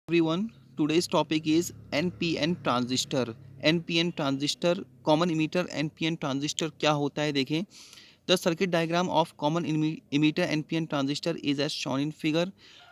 Everyone, today's topic is NPN transistor. NPN transistor, common emitter NPN transistor क्या होता है देखें. The circuit diagram of common emitter NPN transistor is as shown in figure.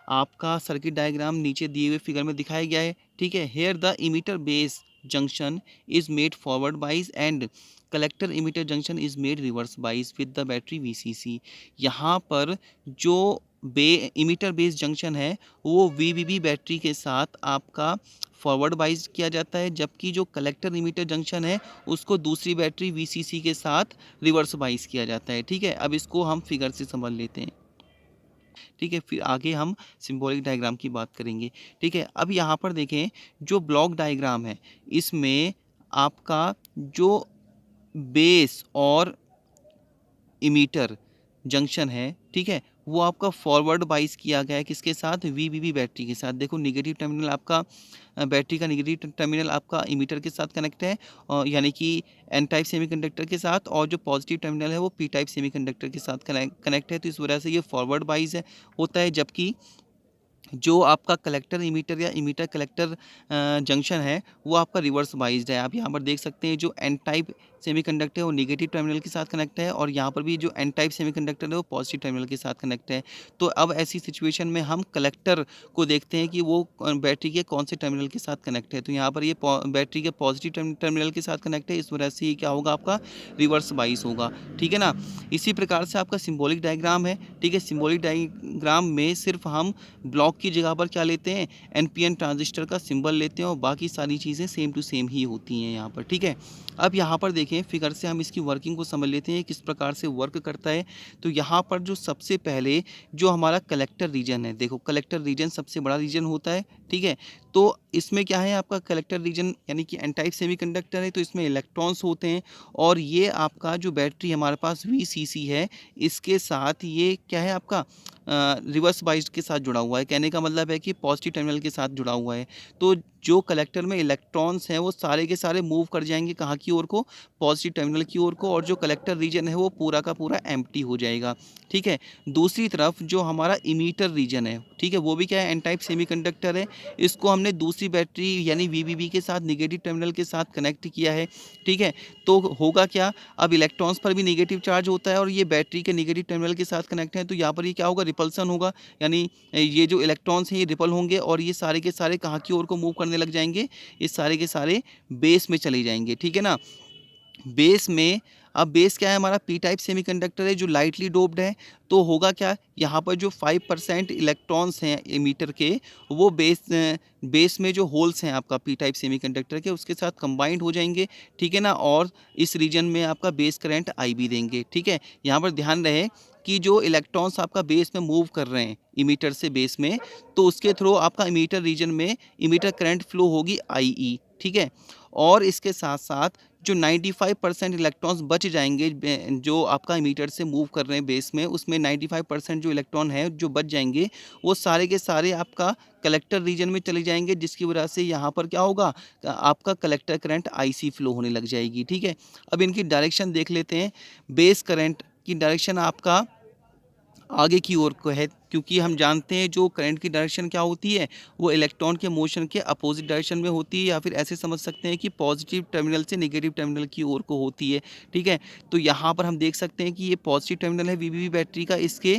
आपका circuit diagram नीचे दिए हुए figure में दिखाया गया है. ठीक है. Here the emitter base junction is made forward bias and collector emitter junction is made reverse bias with the battery VCC. यहाँ पर जो इमीटर बेस जंक्शन है वो वीवीबी बैटरी के साथ आपका फॉरवर्ड बाइज किया जाता है, जबकि जो कलेक्टर इमीटर जंक्शन है उसको दूसरी बैटरी वीसीसी के साथ रिवर्स बाइज किया जाता है. ठीक है. अब इसको हम फिगर से समझ लेते हैं. ठीक है. फिर आगे हम सिंबॉलिक डायग्राम की बात करेंगे. ठीक है. अब यहाँ पर देखें जो ब्लॉक डायग्राम है इसमें आपका जो बेस और इमीटर जंक्शन है, ठीक है, वो आपका फॉरवर्ड बाइस किया गया है किसके साथ, वीवीबी बैटरी के साथ. देखो निगेटिव टर्मिनल आपका बैटरी का निगेटिव टर्मिनल आपका इमीटर के साथ कनेक्ट है, यानी कि एन टाइप सेमीकंडक्टर के साथ, और जो पॉजिटिव टर्मिनल है वो पी टाइप सेमीकंडक्टर के साथ कनेक्ट है. तो इस वजह से ये फॉरवर्ड बाइस होता है. जबकि जो आपका कलेक्टर इमीटर या इमीटर कलेक्टर जंक्शन है वो आपका रिवर्स बाइज्ड है. आप यहाँ पर देख सकते हैं जो एन टाइप सेमीकंडक्टर है वो नेगेटिव टर्मिनल के साथ कनेक्ट है, और यहाँ पर भी जो एन टाइप सेमीकंडक्टर है वो पॉजिटिव टर्मिनल के साथ कनेक्ट है. तो अब ऐसी सिचुएशन में हम कलेक्टर को देखते हैं कि वो बैटरी के कौन से टर्मिनल के साथ कनेक्ट है. तो यहाँ पर ये बैटरी के पॉजिटिव टर्मिनल के साथ कनेक्ट है, इस वजह से ये क्या होगा, आपका रिवर्स बाइस होगा. ठीक है ना. इसी प्रकार से आपका सिम्बॉलिक डायग्राम है. ठीक है. सिम्बॉलिक डायग्राम में सिर्फ हम ब्लॉक की जगह पर क्या लेते हैं, एनपीएन ट्रांजिस्टर का सिंबल लेते हैं, और बाकी सारी चीज़ें सेम टू सेम ही होती हैं यहाँ पर. ठीक है. अब यहाँ पर देखें फिगर से हम इसकी वर्किंग को समझ लेते हैं किस प्रकार से वर्क करता है. तो यहाँ पर जो सबसे पहले जो हमारा कलेक्टर रीजन है, देखो कलेक्टर रीजन सबसे बड़ा रीजन होता है. ठीक है. तो इसमें क्या है, आपका कलेक्टर रीजन यानी कि एन टाइप सेमीकंडक्टर है, तो इसमें इलेक्ट्रॉन्स होते हैं, और ये आपका जो बैटरी हमारे पास वीसीसी है इसके साथ ये क्या है, आपका रिवर्स बाइस्ड के साथ जुड़ा हुआ है. कहने का मतलब है कि पॉजिटिव टर्मिनल के साथ जुड़ा हुआ है. तो जो कलेक्टर में इलेक्ट्रॉन्स हैं वो सारे के सारे मूव कर जाएंगे कहाँ की ओर को, पॉजिटिव टर्मिनल की ओर को, और जो कलेक्टर रीजन है वो पूरा का पूरा एम्प्टी हो जाएगा. ठीक है. दूसरी तरफ जो हमारा इमीटर रीजन है, ठीक है, वो भी क्या है, एन टाइप सेमीकंडक्टर है. इसको हमने दूसरी बैटरी यानी वीवीबी के साथ नेगेटिव टर्मिनल के साथ कनेक्ट किया है. ठीक है. तो होगा क्या, अब इलेक्ट्रॉन्स पर भी नेगेटिव चार्ज होता है और ये बैटरी के नेगेटिव टर्मिनल के साथ कनेक्ट है, तो यहाँ पर ये क्या होगा, रिपल्सन होगा, यानी ये जो इलेक्ट्रॉन्स हैं ये रिपल होंगे, और ये सारे के सारे कहाँ की ओर को मूव करने लग जाएंगे, ये सारे के सारे बेस में चले जाएंगे. ठीक है ना. बेस में, अब बेस क्या है, हमारा पी टाइप सेमीकंडक्टर है जो लाइटली डोप्ड है. तो होगा क्या, यहाँ पर जो 5% इलेक्ट्रॉन्स हैं एमीटर के, वो बेस में जो होल्स हैं आपका पी टाइप सेमीकंडक्टर के उसके साथ कंबाइंड हो जाएंगे. ठीक है ना. और इस रीजन में आपका बेस करंट आई भी देंगे. ठीक है. यहाँ पर ध्यान रहे कि जो इलेक्ट्रॉन्स आपका बेस में मूव कर रहे हैं इमीटर से बेस में, तो उसके थ्रू आपका इमीटर रीजन में इमीटर करंट फ्लो होगी IE. ठीक है. और इसके साथ साथ जो 95% इलेक्ट्रॉन्स बच जाएंगे जो आपका इमीटर से मूव कर रहे हैं बेस में, उसमें 95% जो इलेक्ट्रॉन है जो बच जाएंगे वो सारे के सारे आपका कलेक्टर रीजन में चले जाएंगे, जिसकी वजह से यहाँ पर क्या होगा, आपका कलेक्टर करंट IC फ्लो होने लग जाएगी. ठीक है. अब इनकी डायरेक्शन देख लेते हैं. बेस करंट की डायरेक्शन आपका आगे की ओर को है, क्योंकि हम जानते हैं जो करंट की डायरेक्शन क्या होती है, वो इलेक्ट्रॉन के मोशन के अपोजिट डायरेक्शन में होती है, या फिर ऐसे समझ सकते हैं कि पॉजिटिव टर्मिनल से नेगेटिव टर्मिनल की ओर को होती है. ठीक है. तो यहाँ पर हम देख सकते हैं कि ये पॉजिटिव टर्मिनल है वीवीबी बैटरी का, इसके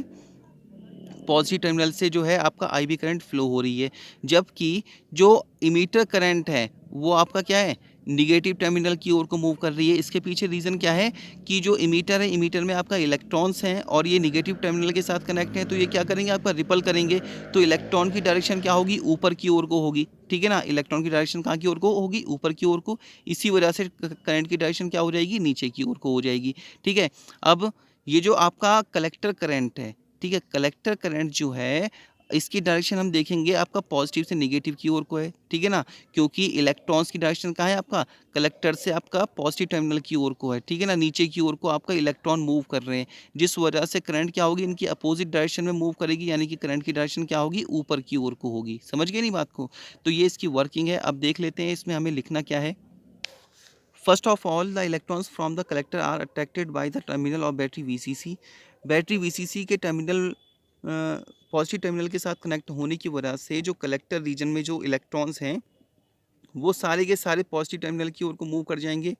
पॉजिटिव टर्मिनल से जो है आपका IB करंट फ्लो हो रही है, जबकि जो इमीटर करंट है वो आपका क्या है, निगेटिव टर्मिनल की ओर को मूव कर रही है. इसके पीछे रीज़न क्या है कि जो इमीटर है, इमीटर में आपका इलेक्ट्रॉन्स हैं और ये निगेटिव टर्मिनल के साथ कनेक्ट हैं, तो ये क्या करेंगे, आपका रिपल करेंगे. तो इलेक्ट्रॉन की डायरेक्शन क्या होगी, ऊपर की ओर को होगी. ठीक है ना. इलेक्ट्रॉन की डायरेक्शन कहाँ की ओर को होगी, ऊपर की ओर को. इसी वजह से करंट की डायरेक्शन क्या हो जाएगी, नीचे की ओर को हो जाएगी. ठीक है. अब ये जो आपका कलेक्टर करंट है, ठीक है, कलेक्टर करंट जो है इसकी डायरेक्शन हम देखेंगे आपका पॉजिटिव से नेगेटिव की ओर को है. ठीक है ना. क्योंकि इलेक्ट्रॉन्स की डायरेक्शन कहाँ है, आपका कलेक्टर से आपका पॉजिटिव टर्मिनल की ओर को है. ठीक है ना. नीचे की ओर को आपका इलेक्ट्रॉन मूव कर रहे हैं, जिस वजह से करंट क्या होगी, इनकी अपोजिट डायरेक्शन में मूव करेगी, यानी कि करंट की डायरेक्शन क्या होगी, ऊपर की ओर को होगी. समझ गए नहीं बात को. तो ये इसकी वर्किंग है. अब देख लेते हैं इसमें हमें लिखना क्या है. First of all, the electrons from the collector are attracted by the terminal of battery VCC. Battery VCC के टर्मिनल पॉजिटिव टर्मिनल के साथ कनेक्ट होने की वजह से जो कलेक्टर रीजन में जो इलेक्ट्रॉन्स हैं वो सारे के सारे पॉजिटिव टर्मिनल की ओर को मूव कर जाएंगे,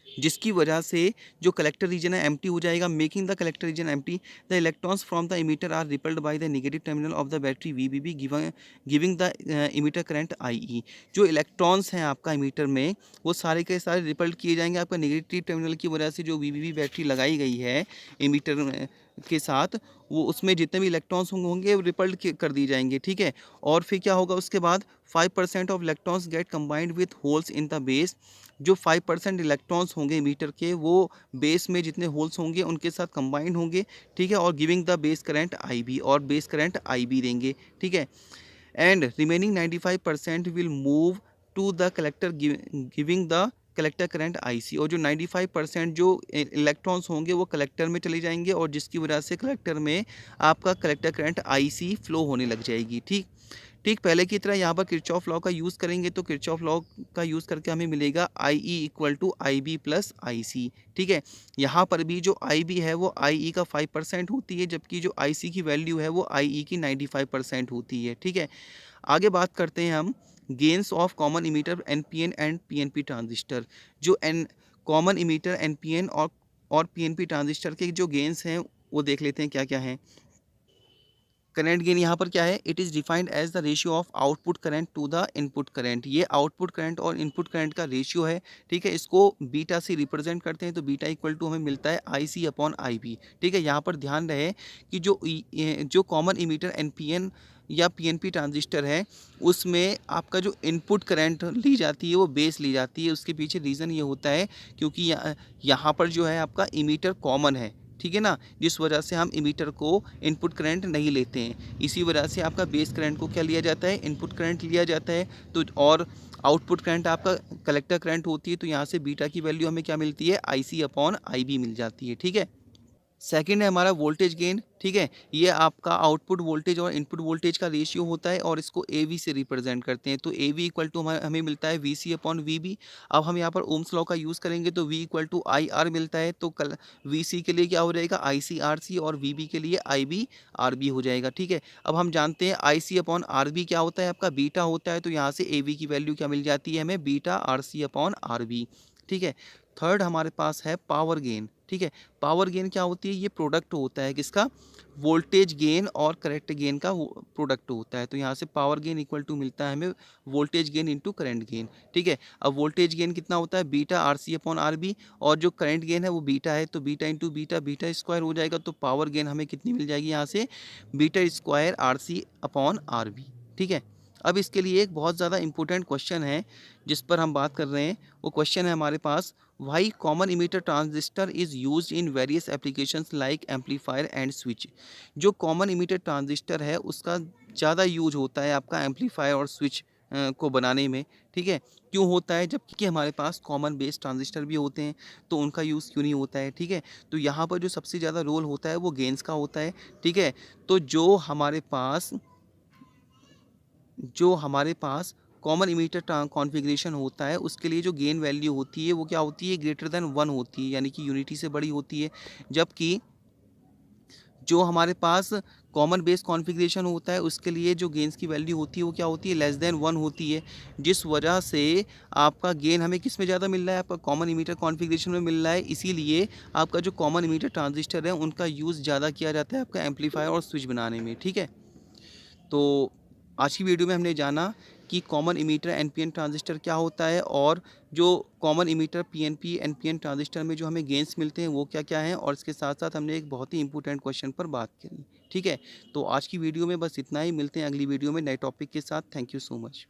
जिसकी वजह से जो कलेक्टर रीजन है एम्प्टी हो जाएगा, making the collector region empty. The electrons from the emitter are repelled by the negative terminal of the battery VBB giving the emitter current IE. जो इलेक्ट्रॉन्स हैं आपका इमीटर में वो सारे के सारे रिपल्ड किए जाएंगे आपका नेगेटिव टर्मिनल की वजह से। जो वीबीबी बैटरी लगाई गई है इमीटर के साथ, वो उसमें जितने भी इलेक्ट्रॉन्स होंगे वो रिपल्ड कर दिए जाएंगे, ठीक है। और फिर क्या होगा उसके बाद 5% of electrons get combined with holes in the base. जो 5% इलेक्ट्रॉन्स होंगे मीटर के वो बेस में जितने होल्स होंगे उनके साथ कंबाइंड होंगे, ठीक है, और giving the base current I B, और बेस करंट आई बी देंगे, ठीक है। And remaining 95% will move to the collector giving the collector current IC. और जो 95% जो इलेक्ट्रॉन्स होंगे वो कलेक्टर में चले जाएंगे, और जिसकी वजह से कलेक्टर में आपका कलेक्टर करंट आईसी फ्लो होने लग जाएगी, ठीक। ठीक पहले की तरह यहाँ पर किरचॉफ लॉ का यूज़ करेंगे, तो किरचॉफ लॉ का यूज़ करके हमें मिलेगा I E equal to I B plus I C, ठीक है। यहाँ पर भी जो आई बी है वो आई ई का 5% होती है, जबकि जो आई सी की वैल्यू है वो आई ई की 95% होती है, ठीक है। आगे बात करते हैं हम gains of common emitter NPN and PNP transistor. जो कॉमन इमीटर एनपीएन और पीएनपी ट्रांजिस्टर के जो गेन्स हैं वो देख लेते हैं क्या क्या हैं। करंट गेन यहाँ पर क्या है, it is defined as the ratio of output current to the input current. ये आउटपुट करंट और इनपुट करंट का रेशियो है, ठीक है। इसको बीटा से रिप्रेजेंट करते हैं, तो बीटा इक्वल टू हमें मिलता है आई सी अपॉन आई बी, ठीक है। यहाँ पर ध्यान रहे कि जो कॉमन इमीटर एनपीएन या पीएनपी ट्रांजिस्टर है उसमें आपका जो इनपुट करंट ली जाती है वो बेस ली जाती है। उसके पीछे रीज़न ये होता है क्योंकि यहाँ पर जो है आपका इमीटर कॉमन है, ठीक है ना, जिस वजह से हम इमीटर को इनपुट करंट नहीं लेते हैं। इसी वजह से आपका बेस करंट को क्या लिया जाता है, इनपुट करंट लिया जाता है। तो और आउटपुट करंट आपका कलेक्टर करंट होती है, तो यहाँ से बीटा की वैल्यू हमें क्या मिलती है, आई सी अपॉन आई बी मिल जाती है, ठीक है। सेकंड है हमारा वोल्टेज गेन, ठीक है। ये आपका आउटपुट वोल्टेज और इनपुट वोल्टेज का रेशियो होता है और इसको ए वी से रिप्रेजेंट करते हैं। तो ए वी इक्वल टू हमें मिलता है V C upon V B. अब हम यहाँ पर ओम्स लॉ का यूज़ करेंगे तो V equal to I R मिलता है। तो कल वी सी के लिए क्या हो जाएगा, आई सी आर सी, और वी बी के लिए आई बी आर बी हो जाएगा, ठीक है। अब हम जानते हैं आई सी अपॉन आर बी क्या होता है, आपका बीटा होता है। तो यहाँ से ए वी की वैल्यू क्या मिल जाती है हमें, beta R C upon R B, ठीक है। थर्ड हमारे पास है पावर गेन, ठीक है। पावर गेन क्या होती है, ये प्रोडक्ट होता है किसका, वोल्टेज गेन और करंट गेन का प्रोडक्ट होता है। तो यहाँ से पावर गेन इक्वल टू मिलता है हमें voltage gain into current gain, ठीक है। अब वोल्टेज गेन कितना होता है, beta R C upon R B, और जो करंट गेन है वो बीटा है, तो beta into beta, beta square हो जाएगा। तो पावर गेन हमें कितनी मिल जाएगी यहाँ से, beta square R C upon R B, ठीक है। अब इसके लिए एक बहुत ज़्यादा इंपॉर्टेंट क्वेश्चन है जिस पर हम बात कर रहे हैं। वो क्वेश्चन है हमारे पास, why common emitter transistor is use in various applications like amplifier and switch. जो कॉमन इमीटर ट्रांजिस्टर है उसका ज़्यादा यूज होता है आपका एम्पलीफायर और स्विच को बनाने में, ठीक है। क्यों होता है, जबकि हमारे पास कॉमन बेस ट्रांजिस्टर भी होते हैं, तो उनका यूज़ क्यों नहीं होता है, ठीक है। तो यहाँ पर जो सबसे ज़्यादा रोल होता है वो गेन्स का होता है, ठीक है। तो जो हमारे पास कॉमन इमीटर कॉन्फ़िगरेशन होता है उसके लिए जो गेन वैल्यू होती है वो क्या होती है, ग्रेटर देन 1 होती है, यानी कि यूनिटी से बड़ी होती है। जबकि जो हमारे पास कॉमन बेस कॉन्फ़िगरेशन होता है उसके लिए जो गेन्स की वैल्यू होती है वो क्या होती है, लेस देन 1 होती है। जिस वजह से आपका गेन हमें किस में ज़्यादा मिल रहा है, आपका कॉमन इमीटर कॉन्फ़िगरेशन में मिल रहा है। इसीलिए आपका जो कॉमन इमीटर ट्रांजिस्टर है उनका यूज़ ज़्यादा किया जाता है आपका एम्पलीफायर और स्विच बनाने में, ठीक है। तो आज की वीडियो में हमने जाना कि कॉमन इमीटर एनपीएन ट्रांजिस्टर क्या होता है, और जो common emitter PNP NPN transistor में जो हमें गेन्स मिलते हैं वो क्या क्या हैं, और इसके साथ साथ हमने एक बहुत ही इंपॉर्टेंट क्वेश्चन पर बात करी, ठीक है। तो आज की वीडियो में बस इतना ही, मिलते हैं अगली वीडियो में नए टॉपिक के साथ। Thank you so much.